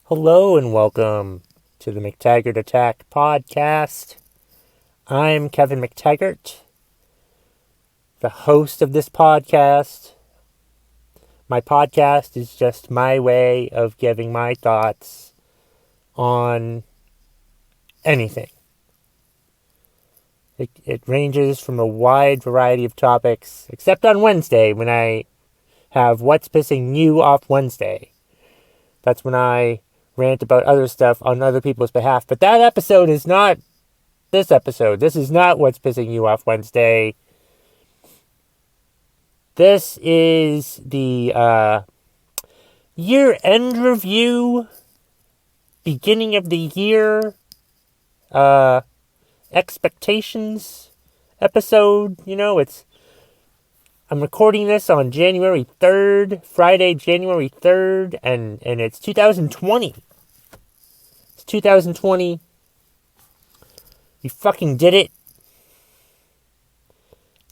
Hello and welcome to the McTaggart Attack podcast. I'm Kevin McTaggart, the host of this podcast. My podcast is just my way of giving my thoughts on anything. It ranges from a wide variety of topics, except on Wednesday when I have What's Pissing You Off Wednesday. That's when I rant about other stuff on other people's behalf. But that episode is not this episode. This is not What's Pissing You Off Wednesday. This is the year-end review, beginning of the year, expectations episode. I'm recording this on January 3rd, Friday, January 3rd, and it's 2020. It's 2020. We fucking did it.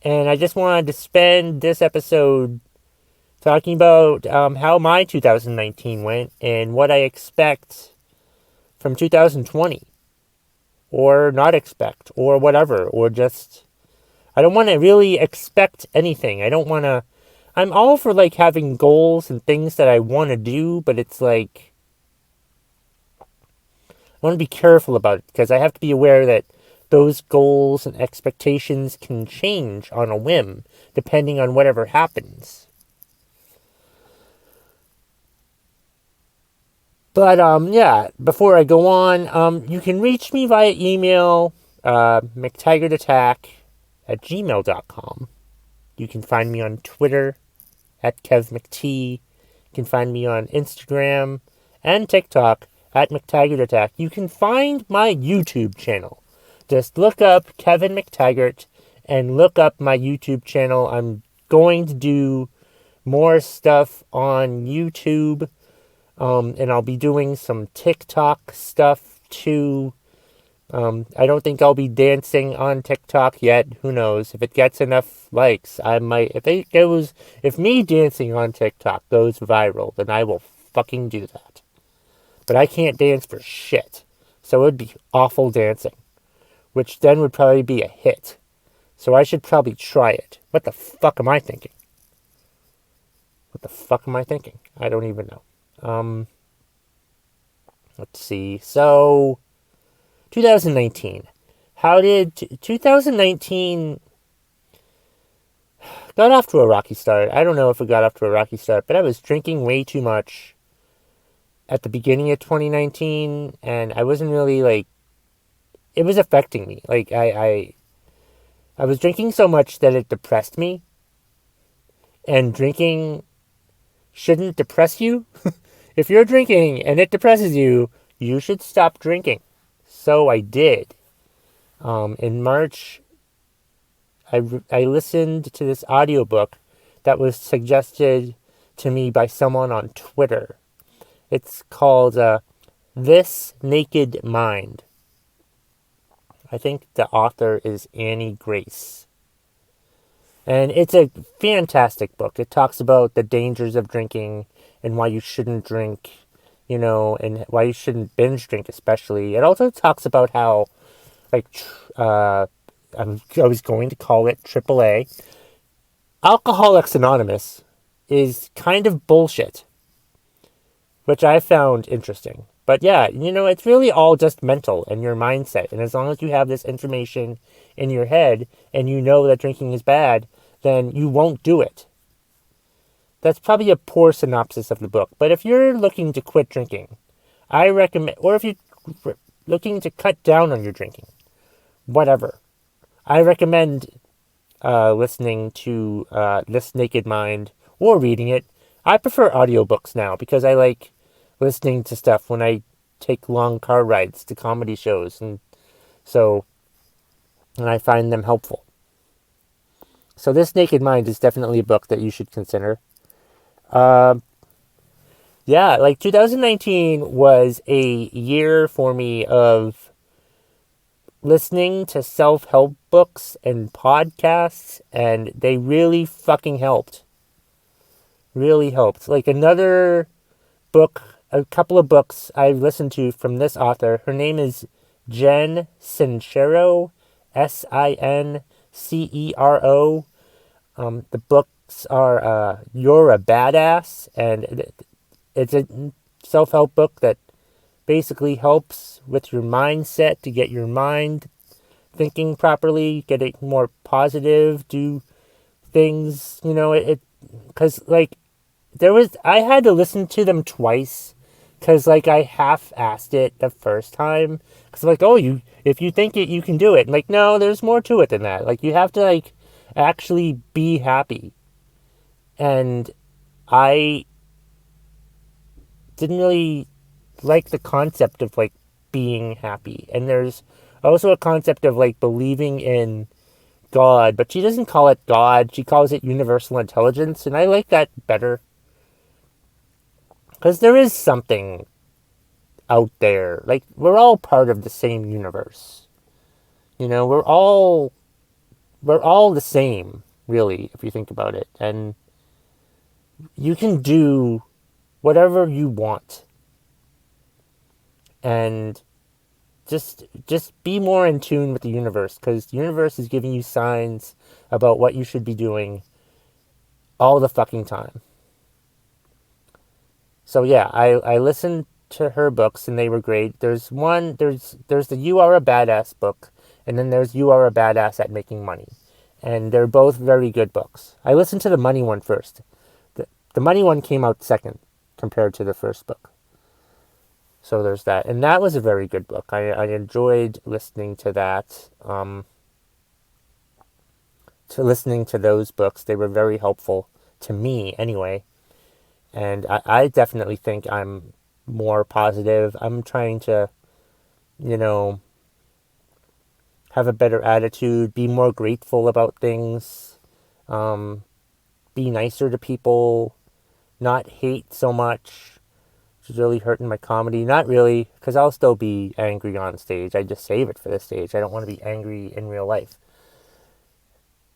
And I just wanted to spend this episode talking about how my 2019 went and what I expect from 2020. Or not expect, or whatever, or just... I don't want to really expect anything. I'm all for having goals and things that I want to do, but it's I want to be careful about it because I have to be aware that those goals and expectations can change on a whim depending on whatever happens. But before I go on, you can reach me via email, McTaggartAttack@gmail.com. You can find me on Twitter @KevMcT. You can find me on Instagram and TikTok @McTaggartAttack. You can find my YouTube channel. Just look up Kevin McTaggart and look up my YouTube channel. I'm going to do more stuff on YouTube, and I'll be doing some TikTok stuff too. I don't think I'll be dancing on TikTok yet. Who knows? If it gets enough likes, I might. If me dancing on TikTok goes viral, then I will fucking do that. But I can't dance for shit. So it would be awful dancing. Which then would probably be a hit. So I should probably try it. What the fuck am I thinking? I don't even know. Let's see. So, 2019. How did 2019 got off to a rocky start? I don't know if it got off to a rocky start, but I was drinking way too much at the beginning of 2019, and I wasn't really it was affecting me. I was drinking so much that it depressed me. And drinking shouldn't depress you. If you're drinking and it depresses you, you should stop drinking. So I did. In March, I listened to this audiobook that was suggested to me by someone on Twitter. It's called This Naked Mind. I think the author is Annie Grace. And it's a fantastic book. It talks about the dangers of drinking and why you shouldn't drink, and why you shouldn't binge drink especially. It also talks about how, I was going to call it AAA. Alcoholics Anonymous is kind of bullshit, which I found interesting. But yeah, it's really all just mental and your mindset. And as long as you have this information in your head and you know that drinking is bad, then you won't do it. That's probably a poor synopsis of the book. But if you're looking to quit drinking, I recommend, or if you're looking to cut down on your drinking, whatever, I recommend listening to This Naked Mind or reading it. I prefer audiobooks now because I like listening to stuff when I take long car rides to comedy shows, and I find them helpful. So This Naked Mind is definitely a book that you should consider. 2019 was a year for me of listening to self-help books and podcasts, and they really fucking helped. Really helped. Another book a couple of books I've listened to from this author. Her name is Jen Sincero, Sincero. The books are You're a Badass, and it's a self-help book that basically helps with your mindset to get your mind thinking properly, get it more positive, do things, because like I had to listen to them twice because like I half-assed it the first time because like, oh, if you think it, you can do it. And, like, no, there's more to it than that. Like, you have to like actually be happy. And I didn't really like the concept of like being happy. And there's also a concept of like believing in God, but she doesn't call it God. She calls it universal intelligence. And I like that better because there is something out there. Like, we're all part of the same universe. We're all the same, really, if you think about it. And you can do whatever you want. And just be more in tune with the universe, because the universe is giving you signs about what you should be doing all the fucking time. So yeah, I listened to her books and they were great. There's the You Are a Badass book, and then there's You Are a Badass at Making Money. And they're both very good books. I listened to the money one first. The money one came out second compared to the first book. So there's that. And that was a very good book. I enjoyed listening to that. To listening to those books. They were very helpful to me anyway. And I definitely think I'm more positive. I'm trying to, have a better attitude, be more grateful about things, be nicer to people, not hate so much, which is really hurting my comedy. Not really, because I'll still be angry on stage. I just save it for the stage. I don't want to be angry in real life.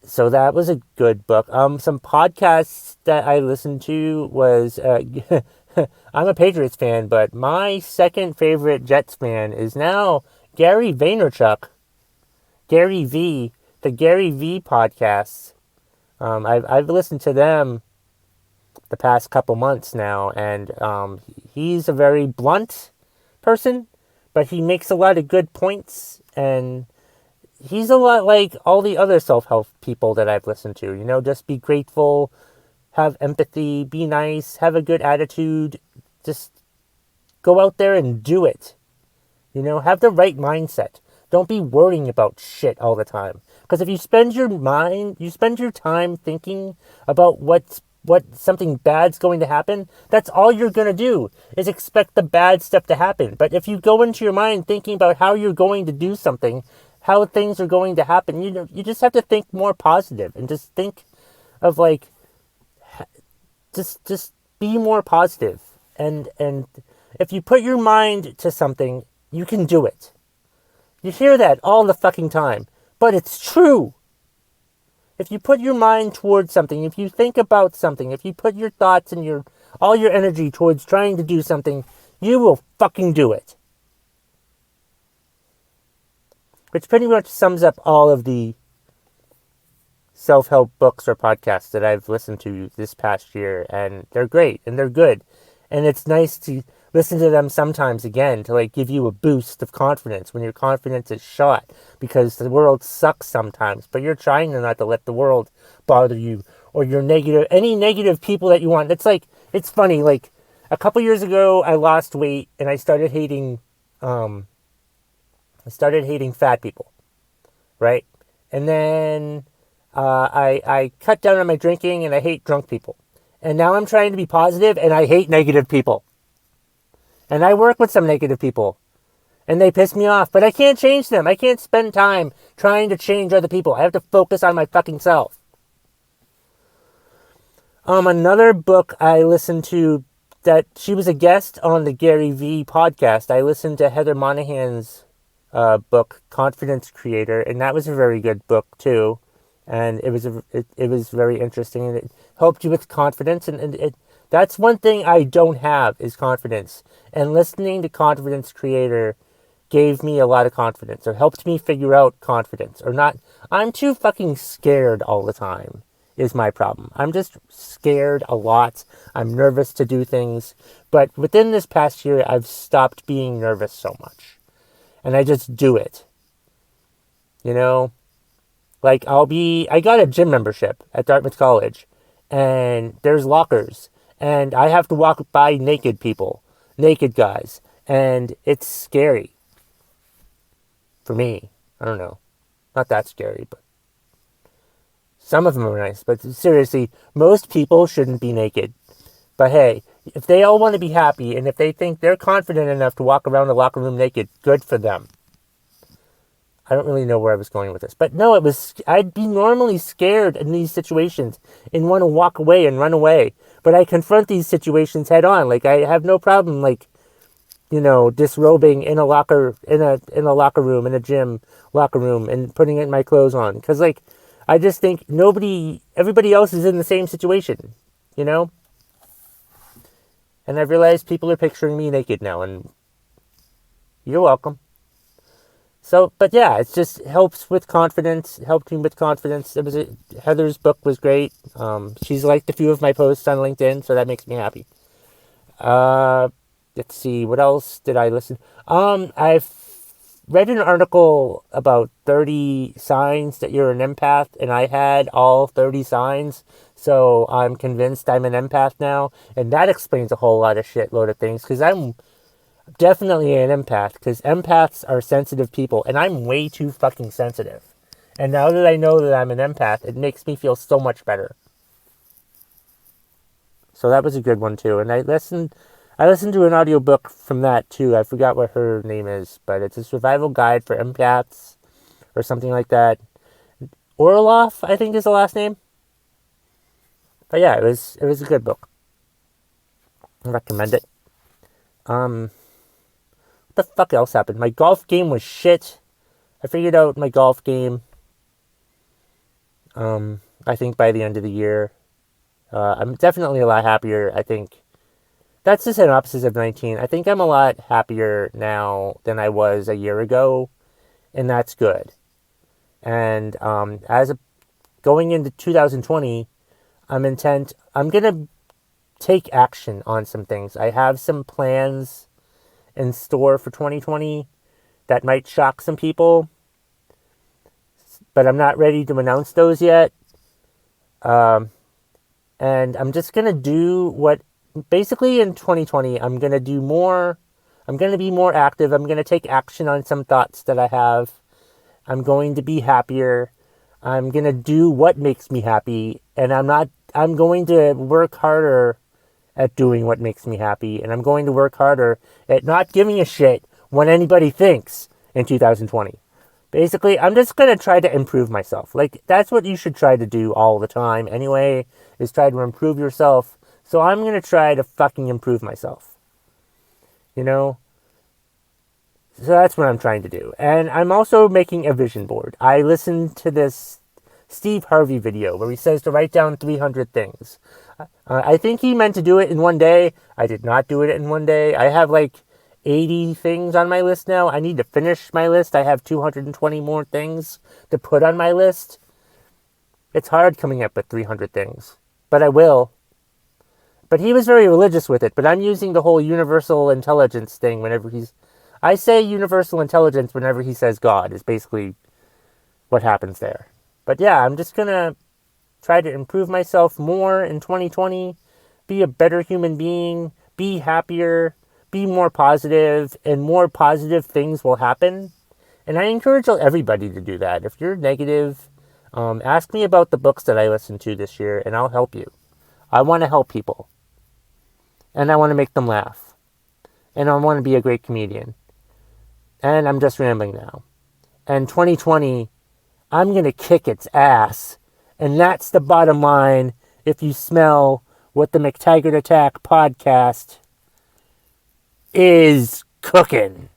So that was a good book. Some podcasts that I listened to was, I'm a Patriots fan, but my second favorite Jets fan is now Gary Vaynerchuk. Gary V, the Gary V podcasts. I've listened to them the past couple months now, and he's a very blunt person, but he makes a lot of good points, and he's a lot like all the other self-help people that I've listened to. Just be grateful, have empathy, be nice, have a good attitude, just go out there and do it. Have the right mindset. Don't be worrying about shit all the time. Because if you spend your time thinking about what something bad's going to happen, that's all you're going to do, is expect the bad stuff to happen. But if you go into your mind thinking about how you're going to do something, how things are going to happen, you just have to think more positive and just think of like, just be more positive. And if you put your mind to something, you can do it. You hear that all the fucking time, but it's true. If you put your mind towards something, if you think about something, if you put your thoughts and all your energy towards trying to do something, you will fucking do it. Which pretty much sums up all of the self-help books or podcasts that I've listened to this past year, and they're great and they're good. And it's nice to listen to them sometimes again to like give you a boost of confidence when your confidence is shot, because the world sucks sometimes, but you're trying not to let the world bother you or your any negative people that you want. It's funny, like a couple years ago I lost weight and I started hating fat people, right? And then I cut down on my drinking and I hate drunk people. And now I'm trying to be positive and I hate negative people. And I work with some negative people. And they piss me off. But I can't change them. I can't spend time trying to change other people. I have to focus on my fucking self. Another book I listened to, that she was a guest on the Gary V podcast. I listened to Heather Monahan's book, Confidence Creator. And that was a very good book too. And it was very interesting, and it helped you with confidence, and That's one thing I don't have is confidence. And listening to Confidence Creator gave me a lot of confidence or helped me figure out confidence or not. I'm too fucking scared all the time is my problem. I'm just scared a lot. I'm nervous to do things. But within this past year, I've stopped being nervous so much. And I just do it. You know? Like I got a gym membership at Dartmouth College. And there's lockers. And I have to walk by naked people. Naked guys. And it's scary. For me. I don't know. Not that scary, but some of them are nice. But seriously, most people shouldn't be naked. But hey, if they all want to be happy and if they think they're confident enough to walk around the locker room naked, good for them. I don't really know where I was going with this. But no, I'd be normally scared in these situations and want to walk away and run away. But I confront these situations head on. Like, I have no problem, like, you know, disrobing in a locker room, in a gym locker room, and putting my clothes on. Because, like, I just think everybody else is in the same situation, you know? And I've realized people are picturing me naked now, and you're welcome. So, but yeah, it just helps with confidence, helped me with confidence. Heather's book was great. She's liked a few of my posts on LinkedIn, so that makes me happy. Let's see, what else did I listen? I've read an article about 30 signs that you're an empath, and I had all 30 signs, so I'm convinced I'm an empath now, and that explains a whole lot of shitload of things, because I'm definitely an empath, because empaths are sensitive people, and I'm way too fucking sensitive. And now that I know that I'm an empath, it makes me feel so much better. So that was a good one too, and I listened to an audiobook from that too. I forgot what her name is, but it's a survival guide for empaths or something like that. Orloff, I think is the last name. But yeah, it was a good book. I recommend it. What the fuck else happened? My golf game was shit. I figured out my golf game. I think by the end of the year. I'm definitely a lot happier, I think. That's the synopsis of 19. I think I'm a lot happier now than I was a year ago, and that's good. And going into 2020, I'm going to take action on some things. I have some plans in store for 2020 that might shock some people, but I'm not ready to announce those yet. And I'm just going to do basically in 2020, I'm going to be more active. I'm going to take action on some thoughts that I have. I'm going to be happier. I'm going to do what makes me happy. And I'm going to work harder at doing what makes me happy. And I'm going to work harder at not giving a shit what anybody thinks in 2020. Basically, I'm just going to try to improve myself. Like, that's what you should try to do all the time anyway, is try to improve yourself. So I'm going to try to fucking improve myself. You know? So that's what I'm trying to do. And I'm also making a vision board. I listened to this Steve Harvey video where he says to write down 300 things. I think he meant to do it in one day. I did not do it in one day. I have like 80 things on my list now. I need to finish my list. I have 220 more things to put on my list. It's hard coming up with 300 things. But I will. But he was very religious with it. But I'm using the whole universal intelligence thing whenever I say universal intelligence whenever he says God is basically what happens there. But yeah, I'm just going to try to improve myself more in 2020. Be a better human being. Be happier. Be more positive. And more positive things will happen. And I encourage everybody to do that. If you're negative, ask me about the books that I listened to this year and I'll help you. I want to help people. And I want to make them laugh. And I want to be a great comedian. And I'm just rambling now. And 2020, I'm going to kick its ass. And that's the bottom line if you smell what the McTaggart Attack podcast is cooking.